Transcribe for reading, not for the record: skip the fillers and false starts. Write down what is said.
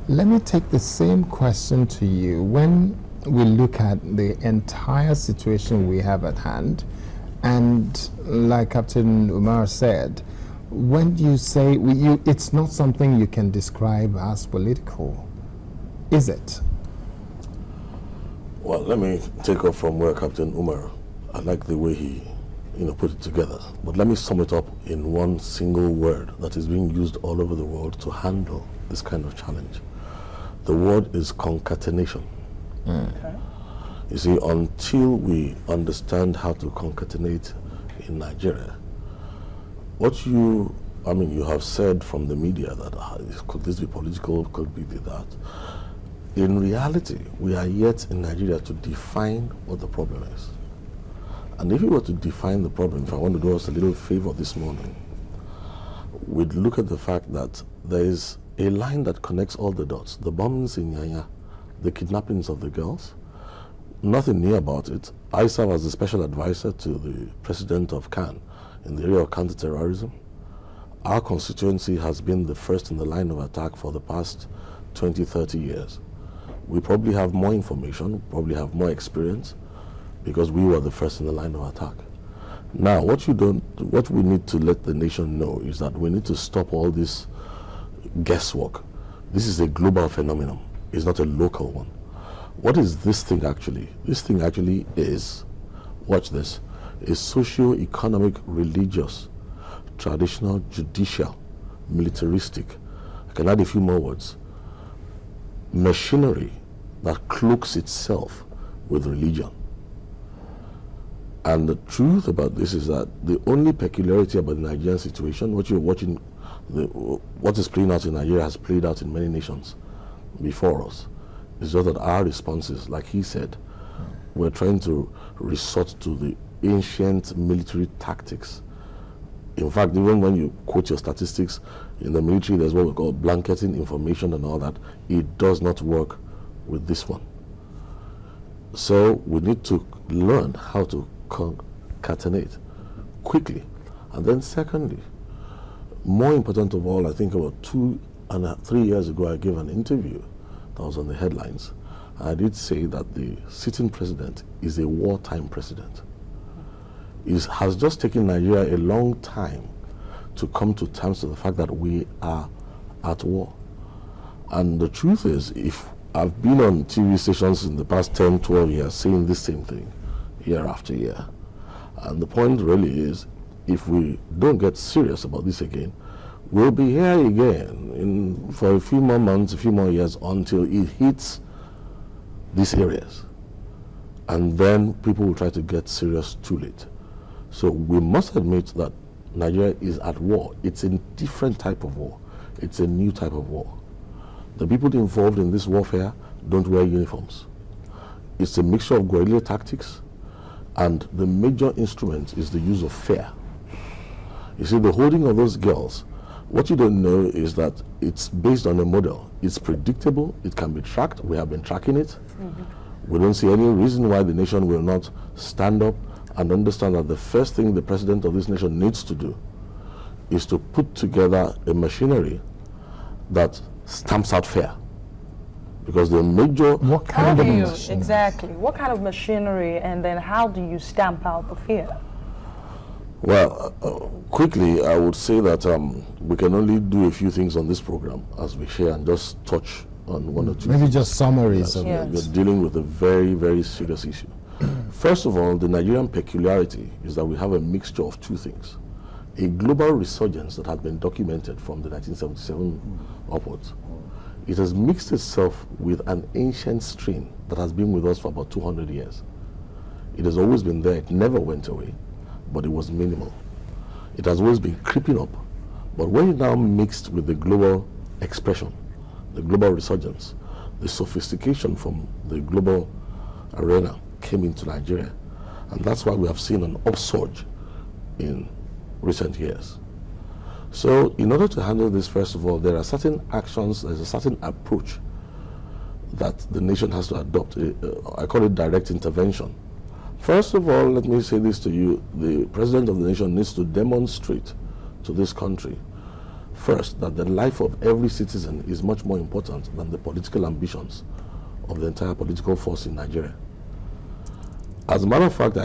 Let me take the same question to you. When we look at the entire situation we have at hand, and like Captain Umar said, when you say it's not something you can describe as political, is it? Well, let me take off from where Captain Umar, I like the way he put it together. But let me sum it up in one single word that is being used all over the world to handle this kind of challenge. The word is concatenation. Okay. You see, until we understand how to concatenate in Nigeria, you have said from the media that could this be political, could be that. In reality, we are yet in Nigeria to define what the problem is. And if we were to define the problem, if I want to do us a little favor this morning, we'd look at the fact that there is a line that connects all the dots. The bombings in Yanya, the kidnappings of the girls, nothing new about it. I serve as the special advisor to the president of CAN in the area of counterterrorism. Our constituency has been the first in the line of attack for the past 20, 30 years. We probably have more information, probably have more experience, because we were the first in the line of attack. Now, what we need to let the nation know is that we need to stop all this guesswork. This is a global phenomenon. It's not a local one. What is this thing actually? This thing actually is, watch this, is socio-economic, religious, traditional, judicial, militaristic, I can add a few more words, machinery that cloaks itself with religion. And the truth about this is that the only peculiarity about the Nigerian situation, what you're watching, what is playing out in Nigeria has played out in many nations before us. It's just that our responses, like he said, we're trying to resort to the ancient military tactics. In fact, even when you quote your statistics, in the military there's what we call blanketing information and all that. It does not work with this one. So we need to learn how to concatenate quickly. And then secondly, more important of all, I think about 3 years ago I gave an interview that was on the headlines. I did say that the sitting president is a wartime president. It has just taken Nigeria a long time to come to terms with the fact that we are at war. And the truth is, if I've been on TV stations in the past 10, 12 years saying this same thing year after year. And the point really is, if we don't get serious about this again, we'll be here again for a few more months, a few more years until it hits these areas. And then people will try to get serious too late. So we must admit that Nigeria is at war. It's a different type of war. It's a new type of war. The people involved in this warfare don't wear uniforms. It's a mixture of guerrilla tactics, and the major instrument is the use of fear. You see, the holding of those girls, what you don't know is that it's based on a model. It's predictable, it can be tracked, we have been tracking it. We don't see any reason why the nation will not stand up and understand that the first thing the president of this nation needs to do is to put together a machinery that stamps out fear. Because the major... What kind of machinery? Exactly. What kind of machinery, and then how do you stamp out the fear? Well, quickly, I would say that we can only do a few things on this program as we share and just touch on one or two Maybe things. just summaries of Yes. it. We're dealing with a very, very serious issue. First of all, the Nigerian peculiarity is that we have a mixture of two things. A global resurgence that had been documented from the 1977 upwards. It has mixed itself with an ancient strain that has been with us for about 200 years. It has always been there, it never went away, but it was minimal. It has always been creeping up, but when it now mixed with the global expression, the global resurgence, the sophistication from the global arena came into Nigeria, and that's why we have seen an upsurge in recent years. So in order to handle this, first of all, there are certain actions, there's a certain approach that the nation has to adopt. I call it direct intervention. First of all, let me say this to you, the president of the nation needs to demonstrate to this country first that the life of every citizen is much more important than the political ambitions of the entire political force in Nigeria. As a matter of fact,